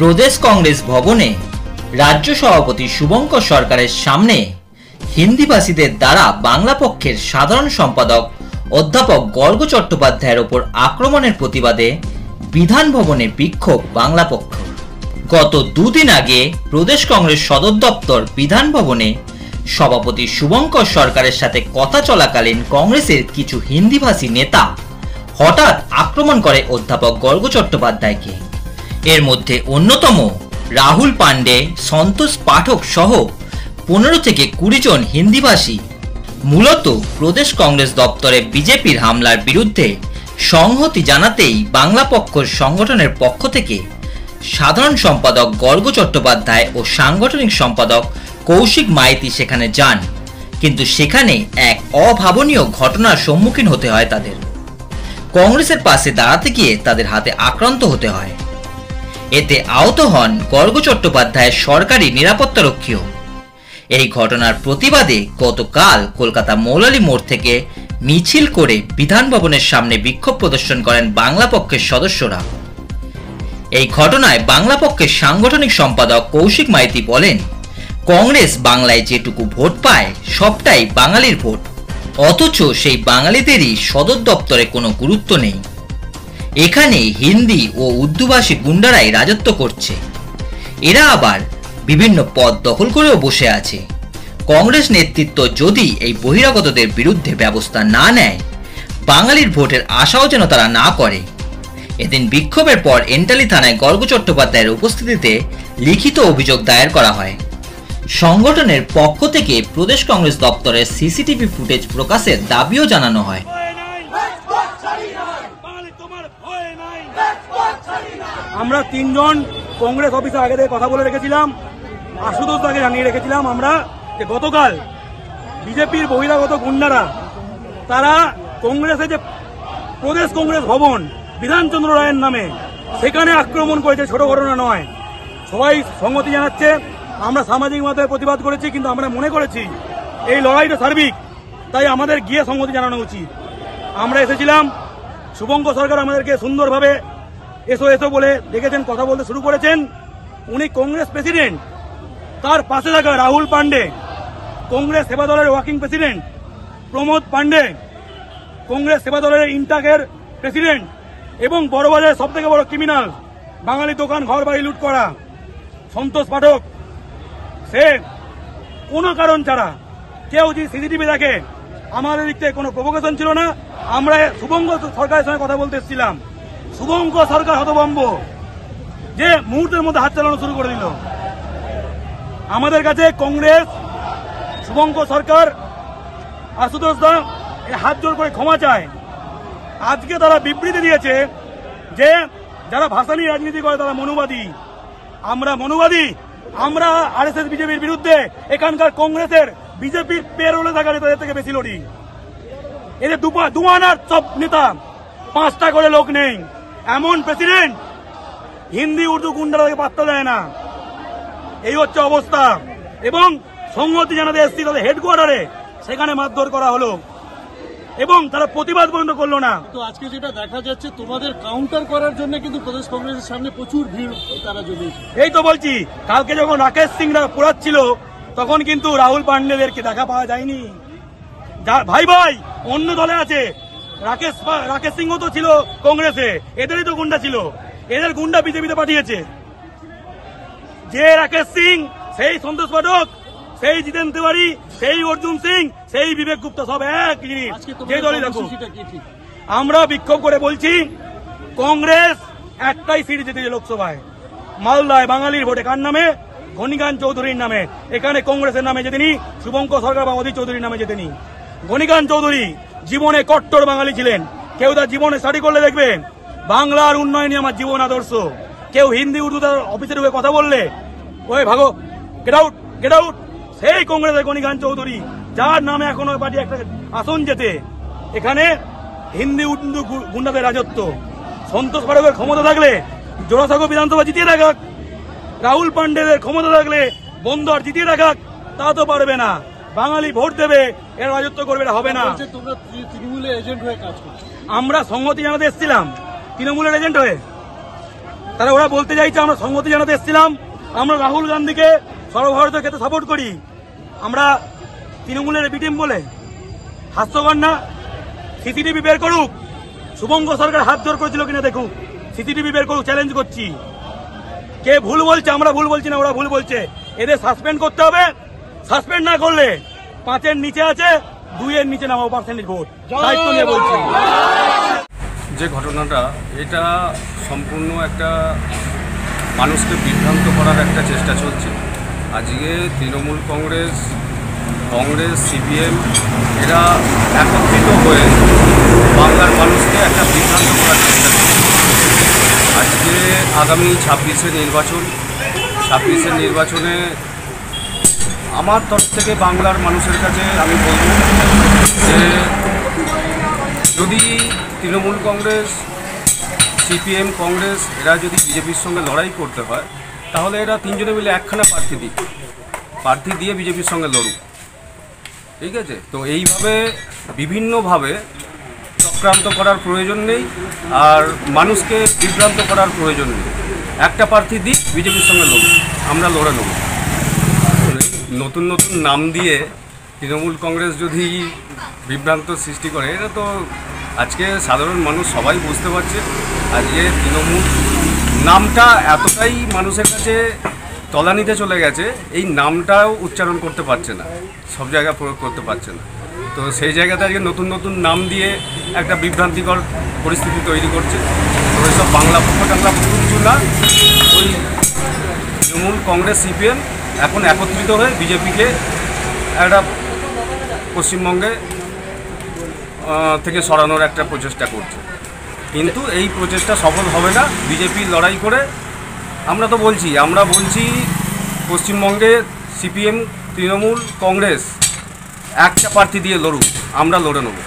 প্রদেশ কংগ্রেস ভবনে রাজ্য সভাপতি শুভঙ্কর সরকারের সামনে হিন্দিভাষীদের দ্বারা বাংলা পক্ষের সাধারণ সম্পাদক অধ্যাপক গর্গ চট্টোপাধ্যায়ের ওপর আক্রমণের প্রতিবাদে বিধান ভবনে বিক্ষোভ বাংলা পক্ষ। গত দুদিন আগে প্রদেশ কংগ্রেস সদর দপ্তর বিধান ভবনে সভাপতি শুভঙ্কর সরকারের সাথে কথা চলাকালীন কংগ্রেসের কিছু হিন্দিভাষী নেতা হঠাৎ আক্রমণ করে অধ্যাপক গর্গ চট্টোপাধ্যায়কে। এর মধ্যে অন্যতম রাহুল পান্ডে, সন্তোষ পাঠক সহ 15 থেকে 20 জন হিন্দিভাষী মূলত প্রদেশ কংগ্রেস দপ্তরে বিজেপির হামলার বিরুদ্ধে সংহতি জানাতেই বাংলা পক্ষ সংগঠনের পক্ষ থেকে সাধারণ সম্পাদক গর্গ চট্টোপাধ্যায় ও সাংগঠনিক সম্পাদক কৌশিক মাইতি সেখানে যান, কিন্তু সেখানে এক অভাবনীয় ঘটনার সম্মুখীন হতে হয় তাদের। কংগ্রেসের পাশে দাঁড়াতে গিয়ে তাদের হাতে আক্রান্ত হতে হয়। এতে আহত হন গর্গ চট্টোপাধ্যায়ের সরকারি নিরাপত্তারক্ষীও। এই ঘটনার প্রতিবাদে গতকাল কলকাতা মৌলালী মোড় থেকে মিছিল করে বিধান ভবনের সামনে বিক্ষোভ প্রদর্শন করেন বাংলা পক্ষের সদস্যরা। এই ঘটনায় বাংলা পক্ষের সাংগঠনিক সম্পাদক কৌশিক মাইতি বলেন, কংগ্রেস বাংলায় যেটুকু ভোট পায় সবটাই বাঙালির ভোট, অথচ সেই বাঙালিদেরই সদর দপ্তরে কোনো গুরুত্ব নেই। এখানে হিন্দি ও উর্দুভাষী গুন্ডারাই রাজত্ব করছে। এরা আবার বিভিন্ন পদ দখল করেও বসে আছে। কংগ্রেস নেতৃত্ব যদি এই বহিরাগতদের বিরুদ্ধে ব্যবস্থা না নেয়, বাঙালির ভোটের আশাও যেন তারা না করে। এদিন বিক্ষোভের পর এন্টালি থানায় গর্গ চট্টোপাধ্যায়ের উপস্থিতিতে লিখিত অভিযোগ দায়ের করা হয়। সংগঠনের পক্ষ থেকে প্রদেশ কংগ্রেস দপ্তরের সিসিটিভি ফুটেজ প্রকাশের দাবিও জানানো হয়। আমরা 3 জন কংগ্রেস অফিসে আগে থেকে কথা বলে রেখেছিলাম, আশুতোষ তাকে জানিয়ে রেখেছিলাম আমরা যে গতকাল বিজেপির বহিরাগত গুন্ডারা তারা কংগ্রেসের যে প্রদেশ কংগ্রেস ভবন বিধানচন্দ্র রায়ের নামে সেখানে আক্রমণ করেছে। ছোট ঘটনা নয়, সবাই সংহতি জানাচ্ছে। আমরা সামাজিক মাধ্যমে প্রতিবাদ করেছি, কিন্তু আমরা মনে করেছি এই লড়াইটা সার্বিক, তাই আমাদের গিয়ে সংহতি জানানো উচিত। আমরা এসেছিলাম, শুভঙ্কর সরকার আমাদেরকে সুন্দরভাবে এসো এসো বলে ডেকেছেন, কথা বলতে শুরু করেছেন। উনি কংগ্রেস প্রেসিডেন্ট, তার পাশে থাকা রাহুল পান্ডে কংগ্রেস সেবা দলের ওয়ার্কিং প্রেসিডেন্ট, প্রমোদ পান্ডে কংগ্রেস সেবা দলের ইন্টাকের প্রেসিডেন্ট, এবং বড়বাজারের সব থেকে বড় ক্রিমিনাল, বাঙালি দোকান ঘর বাড়ি লুট করা সন্তোষ পাঠক, সে কোনো কারণ ছাড়া কেউ যদি সিসিটিভি দেখে, আমাদের দিক থেকে কোনো প্রভোকেশন ছিল না। আমরা শুভঙ্কর সরকারের সঙ্গে কথা বলতে এসেছিলাম। শুভঙ্কর সরকার হতভম্ব যে মুহূর্তের মধ্যে হাত চালানো শুরু করে দিল। আমাদের কাছে কংগ্রেস, শুভঙ্কর সরকার, আশুতোষ দা হাত জোর করে ক্ষমা চায়। আজকে তারা বিবৃতি দিয়েছে যে যারা ভাষা নিয়ে রাজনীতি করে তারা মনুবাদী। আমরা মনুবাদী, আমরা আরএসএস বিজেপির বিরুদ্ধে এখানকার কংগ্রেসের বিজেপির পেরোলে থাকা নেতাদের থেকে বেশি লড়ি। এদের দুমানার সব নেতা, 5টা করে লোক নেই, এমন প্রেসিডেন্ট হিন্দি উর্দু গুন্ডারাকে পাত্তা দেয় না। এই হচ্ছে অবস্থা। এবং সংহতি জানাতে এসেছি তাদের হেডকোয়ার্টারে, সেখানে মারধর করা হলো এবং তারা প্রতিবাদ বন্ধ করলো না। তো আজকে যেটা দেখা যাচ্ছে, তোমাদের কাউন্টার করার জন্য কিন্তু প্রদেশ কংগ্রেসের সামনে প্রচুর ভিড় তারা জমিয়েছে। এই তো বলছি, কালকে যখন রাকেশ সিংরা পোড়াচ্ছিল তখন কিন্তু রাহুল পান্ডেদেরকে দেখা পাওয়া যায়নি। ভাই ভাই অন্য দলে আছে, রাকেশ সিংও তো ছিল কংগ্রেসে, এদেরই তো গুন্ডা ছিল, এদের গুন্ডা বিজেপিতে পাঠিয়েছে। যে রাকেশ সিং, সেই সন্তোষ পাঠক, সেই জিতেন তিওয়ারি, সেই অর্জুন সিং, সেই বিবেক গুপ্তা, সব এক জিনিস। যে দলই দেখো, আমরা বিক্ষোভ করে বলছি কংগ্রেস একটাই সিট জিতেছে লোকসভায়, মালদায়। বাঙালির ভোটে কার নামে? ঘনিকান্ত চৌধুরীর নামে। এখানে কংগ্রেসের নামে জেতেনি, শুভঙ্কর সরকার বা অধীর চৌধুরীর নামে জেতেনি। ঘনিকান্ত চৌধুরী জীবনে কট্টর বাঙালি ছিলেন। কেউ তার জীবনে স্টাডি করলে দেখবে বাংলার উন্নয়নই আমার জীবন আদর্শ। কেউ হিন্দি উর্দু তার অফিসে ঢুকে কথা বললে ওই ভাগো, গেট আউট, গেট আউট। সেই কংগ্রেসের ঘনিকান্ত চৌধুরী, যার নামে এখনো পার্টি একটা আসন জেতে। এখানে হিন্দি উর্দু গুন্ডাদের রাজত্ব। সন্তোষ পাঠকের ক্ষমতা থাকলে জোড়াসাঁকো বিধানসভা জিতিয়ে রাখাক, রাহুল পান্ডেদের ক্ষমতা থাকলে বন্দর জিতিয়ে রাখাক, তা তো পারবে না। বাঙালি ভোট দেবে, এর রাজত্ব করবে, এটা হবে না। তোমরা তৃণমূলের এজেন্ট হয়ে কাজ করছো। আমরা সংহতি জানাতে এসেছিলাম তৃণমূলের এজেন্ট হয়ে। তারা ওরা বলতে চাইছে আমরা সংহতি জানাতে এসেছিলাম, আমরা রাহুল গান্ধীকে সর্বভারতীয় ক্ষেত্রে সাপোর্ট করি, আমরা তৃণমূলের বিটিম বলে। হাস্যকর না? সিসিটিভি বের করুক, শুভঙ্কর সরকার হাত জোর করেছিল কিনা দেখুক, সিসিটিভি বের করুক, চ্যালেঞ্জ করছি। কে ভুল বলছে? আমরা ভুল বলছি না, ওরা ভুল বলছে। এদের সাসপেন্ড করতে হবে, সাসপেন্ড না করলে 5-এর নিচে আছে, 2-এর নিচে নামাবো পার্সেন্টেজ ভোট, দায়িত্ব নিয়ে বলছি। যে ঘটনাটা, এটা সম্পূর্ণ একটা মানুষকে বিভ্রান্ত করার একটা চেষ্টা চলছে। আজকে তৃণমূল কংগ্রেস, সিপিএম এরা একত্রিত হয়ে বাংলার মানুষকে একটা বিভ্রান্ত করার চেষ্টা করছে। আজকে আগামী 26-এর নির্বাচনে আমার তরফ থেকে বাংলার মানুষের কাছে আমি বলব যে যদি তৃণমূল কংগ্রেস, সিপিএম, কংগ্রেস এরা যদি বিজেপির সঙ্গে লড়াই করতে হয়, তাহলে এরা তিনজনে মিলে একখানা প্রার্থী দিয়ে বিজেপির সঙ্গে লড়ুক। ঠিক আছে? তো এইভাবে বিভিন্নভাবে চক্রান্ত করার প্রয়োজন নেই, আর মানুষকে বিভ্রান্ত করার প্রয়োজন নেই। একটা প্রার্থী দিই, বিজেপির সঙ্গে লড়ুক, আমরা লড়ে নেব। নতুন নতুন নাম দিয়ে তৃণমূল কংগ্রেস যদি বিভ্রান্ত সৃষ্টি করে, এটা তো আজকে সাধারণ মানুষ সবাই বুঝতে পারছে। আজকে তৃণমূল নামটা এতটাই মানুষের কাছে তলানিতে চলে গেছে, এই নামটাও উচ্চারণ করতে পারছে না, সব জায়গায় প্রয়োগ করতে পারছে না। তো সেই জায়গাতে আজকে নতুন নতুন নাম দিয়ে একটা বিভ্রান্তিকর পরিস্থিতি তৈরি করছে। তো এইসব বাংলা পক্ষ টাংলা পক্ষ কিছু না, ওই তৃণমূল কংগ্রেস, সিপিএম এখন একত্রিত হয়ে বিজেপিকে একটা পশ্চিমবঙ্গে থেকে সরানোর একটা প্রচেষ্টা করছে। কিন্তু এই প্রচেষ্টা সফল হবে না। বিজেপি লড়াই করে আমরা বলছি পশ্চিমবঙ্গে সিপিএম, তৃণমূল, কংগ্রেস একটা প্রার্থী দিয়ে লড়ুক, আমরা লড়ে নেব।